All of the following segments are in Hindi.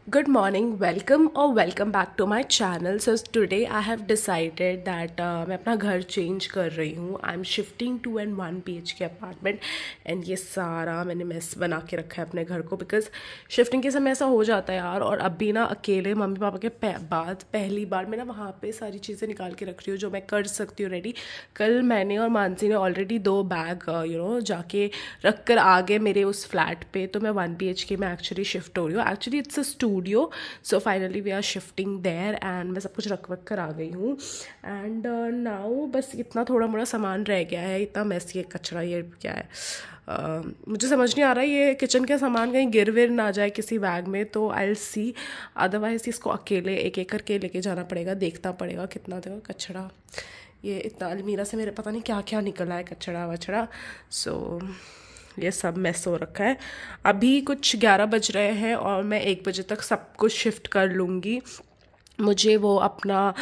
Good morning, welcome or welcome back to my channel. So today I have decided that मैं अपना घर चेंज कर रही हूँ. I'm shifting to an 1 BHK apartment and ये सारा मैंने मेस बना के रखा है अपने घर को because शिफ्टिंग के समय ऐसा हो जाता है यार. और अभी ना अकेले मम्मी पापा के बाद पहली बार मैं ना वहाँ पे सारी चीज़ें निकाल के रख रही हूँ जो मैं कर सकती हूँ रेडी. कल मैंने और मानसी ने ऑलरेडी 2 बैग जाके रख कर आ गए मेरे उस फ्लैट पे. तो मैं 1 BHK में एक्चुअली शिफ्ट हो रही हूँ. Actually it's a studio, so finally we are shifting there and मैं सब कुछ रख कर आ गई हूँ. एंड नाउ बस इतना थोड़ा मोड़ा सामान रह गया है. इतना मैसी है, कचरा ये क्या है. मुझे समझ नहीं आ रहा है ये किचन का सामान कहीं गिर विर ना जाए किसी बैग में. तो आई विल सी, अदरवाइज इसको अकेले एक एक करके लेके जाना पड़ेगा. देखना पड़ेगा कितना देखो कचरा. ये इतना अलमीरा से मेरे पता नहीं क्या क्या निकला है, कचरा वचड़ा. सो ये सब मैस हो रखा है. अभी कुछ 11 बज रहे हैं और मैं 1 बजे तक सब कुछ शिफ्ट कर लूँगी. मुझे वो अपना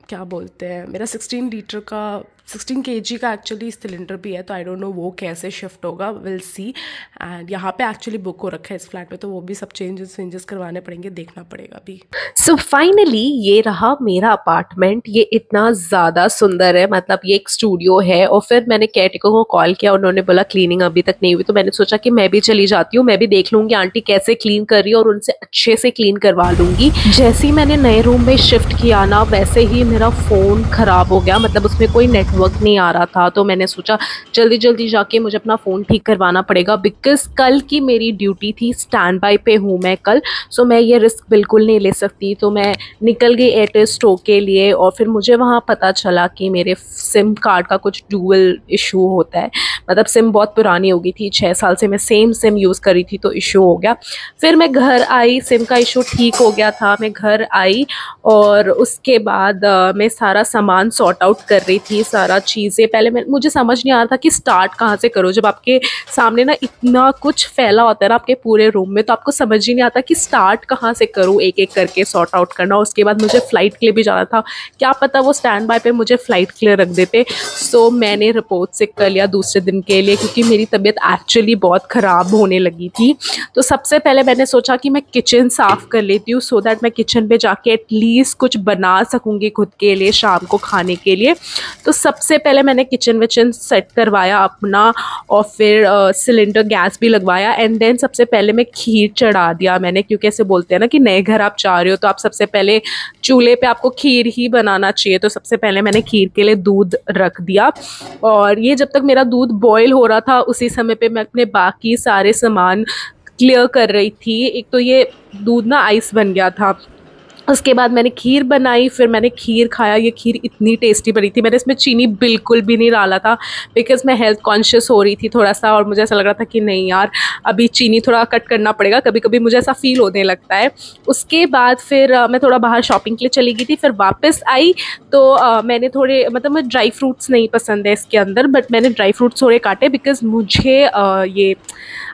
क्या बोलते हैं, मेरा 16 kg का एक्चुअली सिलेंडर भी है. तो आई डोंट नो वो कैसे शिफ्ट होगा, विल सी. एंड यहाँ पे एक्चुअली बुक हो रखा है इस फ्लैट में, तो वो भी सब चेंजेस करवाने पड़ेंगे, देखना पड़ेगा अभी. सो फाइनली ये रहा मेरा अपार्टमेंट. ये इतना ज़्यादा सुंदर है, मतलब ये एक स्टूडियो है. और फिर मैंने केयरटेकर को कॉल किया, उन्होंने बोला क्लीनिंग अभी तक नहीं हुई. तो मैंने सोचा कि मैं भी चली जाती हूँ, मैं भी देख लूँगी आंटी कैसे क्लीन कर रही है और उनसे अच्छे से क्लीन करवा लूँगी. जैसे ही मैंने नए रूम में शिफ्ट किया ना, वैसे ही मेरा फ़ोन ख़राब हो गया. मतलब उसमें कोई नेटवर्क नहीं आ रहा था. तो मैंने सोचा जल्दी जल्दी जाके मुझे अपना फ़ोन ठीक करवाना पड़ेगा, बिकॉज कल की मेरी ड्यूटी थी. स्टैंड बाय पे हूँ मैं कल, सो मैं ये रिस्क बिल्कुल नहीं ले सकती. तो मैं निकल गई एयरटेल स्टोर के लिए. और फिर मुझे वहाँ पता चला कि मेरे सिम कार्ड का कुछ डुअल इशू होता है. मतलब सिम बहुत पुरानी हो गई थी, 6 साल से मैं सेम सिम यूज़ करी थी, तो इशू हो गया. फिर मैं घर आई, सिम का इशू ठीक हो गया था. मैं घर आई और उसके बाद मैं सारा सामान सॉर्ट आउट कर रही थी, सारा चीज़ें. पहले मुझे समझ नहीं आ रहा था कि स्टार्ट कहाँ से करो. जब आपके सामने ना इतना कुछ फैला होता है ना आपके पूरे रूम में, तो आपको समझ ही नहीं आता कि स्टार्ट कहाँ से करूँ. एक एक करके सॉर्ट आउट करना. उसके बाद मुझे फ़्लाइट के लिए भी जाना था. क्या पता वो स्टैंड बाय पे मुझे फ़्लाइट के लिए रख देते. सो मैंने रिपोर्ट चेक कर लिया दूसरे दिन के लिए, क्योंकि मेरी तबीयत एक्चुअली बहुत ख़राब होने लगी थी. तो सबसे पहले मैंने सोचा कि मैं किचन साफ़ कर लेती हूँ, सो दैट मैं किचन पे जाके एटलीस्ट कुछ बना सकूँगी खुद के लिए शाम को खाने के लिए. तो सबसे पहले मैंने किचन विचन सेट करवाया अपना, और फिर सिलेंडर गैस भी लगवाया. एंड देन सबसे पहले मैं खीर चढ़ा दिया मैंने, क्योंकि ऐसे बोलते हैं ना कि नए घर आप जा रहे हो तो आप सबसे पहले चूल्हे पे आपको खीर ही बनाना चाहिए. तो सबसे पहले मैंने खीर के लिए दूध रख दिया. और ये जब तक मेरा दूध बॉयल हो रहा था, उसी समय पे मैं अपने बाकी सारे सामान क्लियर कर रही थी. एक तो ये दूध ना आइस बन गया था. उसके बाद मैंने खीर बनाई, फिर मैंने खीर खाया. ये खीर इतनी टेस्टी बनी थी. मैंने इसमें चीनी बिल्कुल भी नहीं डाला था, बिकॉज़ मैं हेल्थ कॉन्शियस हो रही थी थोड़ा सा, और मुझे ऐसा लग रहा था कि नहीं यार, अभी चीनी थोड़ा कट करना पड़ेगा. कभी कभी मुझे ऐसा फील होने लगता है. उसके बाद फिर मैं थोड़ा बाहर शॉपिंग के लिए चली गई थी. फिर वापस आई तो मैंने थोड़े, मतलब मैं ड्राई फ्रूट्स नहीं पसंद है इसके अंदर, बट मैंने ड्राई फ्रूट्स थोड़े काटे, बिकॉज़ मुझे ये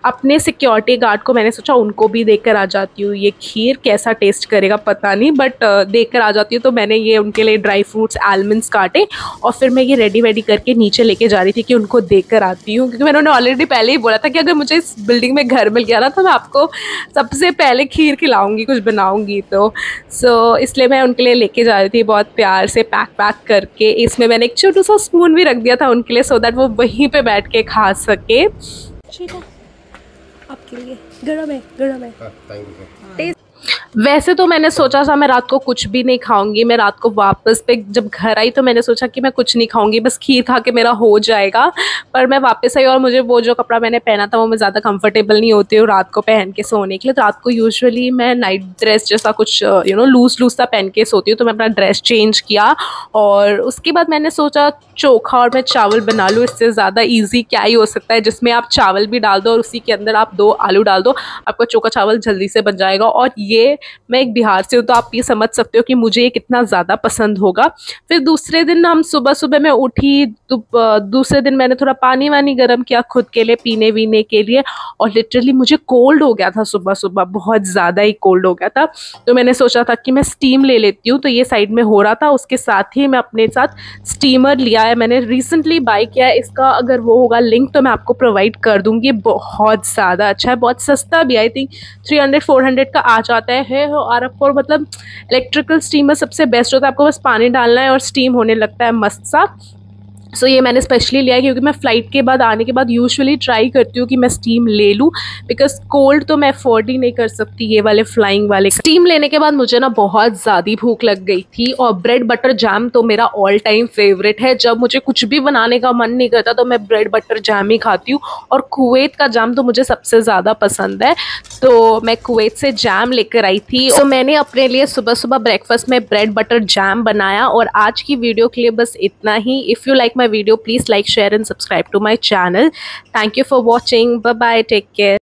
अपने सिक्योरिटी गार्ड को मैंने सोचा उनको भी देकर आ जाती हूँ. ये खीर कैसा टेस्ट करेगा पता नहीं, बट देकर आ जाती हूँ. तो मैंने ये उनके लिए ड्राई फ्रूट्स आलमंड्स काटे, और फिर मैं ये रेडी करके नीचे लेके जा रही थी कि उनको देकर आती हूँ. क्योंकि मैंने उन्हें ऑलरेडी पहले ही बोला था कि अगर मुझे इस बिल्डिंग में घर मिल गया ना, तो मैं आपको सबसे पहले खीर खिलाऊँगी, कुछ बनाऊँगी. तो सो इसलिए मैं उनके लिए लेके जा रही थी बहुत प्यार से पैक करके. इसमें मैंने एक छोटा सा स्पून भी रख दिया था उनके लिए, सो दैट वो वहीं पर बैठ के खा सके. आपके लिए गरम है. वैसे तो मैंने सोचा था मैं रात को कुछ भी नहीं खाऊंगी. मैं रात को वापस पे जब घर आई तो मैंने सोचा कि मैं कुछ नहीं खाऊंगी, बस खीर खा के मेरा हो जाएगा. पर मैं वापस आई और मुझे वो जो कपड़ा मैंने पहना था वो मैं ज़्यादा कंफर्टेबल नहीं होती हूँ रात को पहन के सोने के लिए. तो रात को यूजुअली मैं नाइट ड्रेस जैसा कुछ लूज सा पहन के सोती हूँ. तो मैं अपना ड्रेस चेंज किया, और उसके बाद मैंने सोचा चोखा और मैं चावल बना लूँ. इससे ज़्यादा ईजी क्या ही हो सकता है, जिसमें आप चावल भी डाल दो और उसी के अंदर आप 2 आलू डाल दो, आपका चोखा चावल जल्दी से बन जाएगा. और ये मैं एक बिहार से हूँ तो आप ये समझ सकते हो कि मुझे ये कितना ज़्यादा पसंद होगा। फिर दूसरे दिन हम सुबह सुबह मैं उठी तो दूसरे दिन मैंने थोड़ा पानी वानी गर्म किया खुद के लिए पीने वीने के लिए, और लिटरली मुझे कोल्ड हो गया था सुबह सुबह, बहुत ज़्यादा ही कोल्ड हो गया था। तो मैंने सोचा था कि मैं स्टीम ले लेती हूँ, तो ये साइड में हो रहा था। उसके साथ ही मैं अपने साथ स्टीमर लिया है, मैंने रिसेंटली बाय किया है। इसका अगर वो होगा लिंक तो मैं आपको प्रोवाइड कर दूंगी। बहुत ज़्यादा अच्छा है, बहुत सस्ता भी, आई थिंक 300-400 का आ जाता है। और आपको मतलब इलेक्ट्रिकल स्टीमर सबसे बेस्ट होता है, आपको बस पानी डालना है और स्टीम होने लगता है मस्त सा। सो ये मैंने स्पेशली लिया है क्योंकि मैं फ़्लाइट के बाद आने के बाद यूजुअली ट्राई करती हूँ कि मैं स्टीम ले लूँ, बिकॉज कोल्ड तो मैं अफोर्ड ही नहीं कर सकती ये वाले फ्लाइंग वाले। स्टीम लेने के बाद मुझे ना बहुत ज़्यादा भूख लग गई थी, और ब्रेड बटर जैम तो मेरा ऑल टाइम फेवरेट है। जब मुझे कुछ भी बनाने का मन नहीं करता तो मैं ब्रेड बटर जैम ही खाती हूँ, और कुवैत का जैम तो मुझे सबसे ज़्यादा पसंद है। तो मैं कुवैत से जैम लेकर आई थी। तो मैंने अपने लिए सुबह सुबह ब्रेकफास्ट में ब्रेड बटर जैम बनाया। और आज की वीडियो के लिए बस इतना ही। If you like my video, please like, share and subscribe to my channel. Thank you for watching. Bye bye, take care.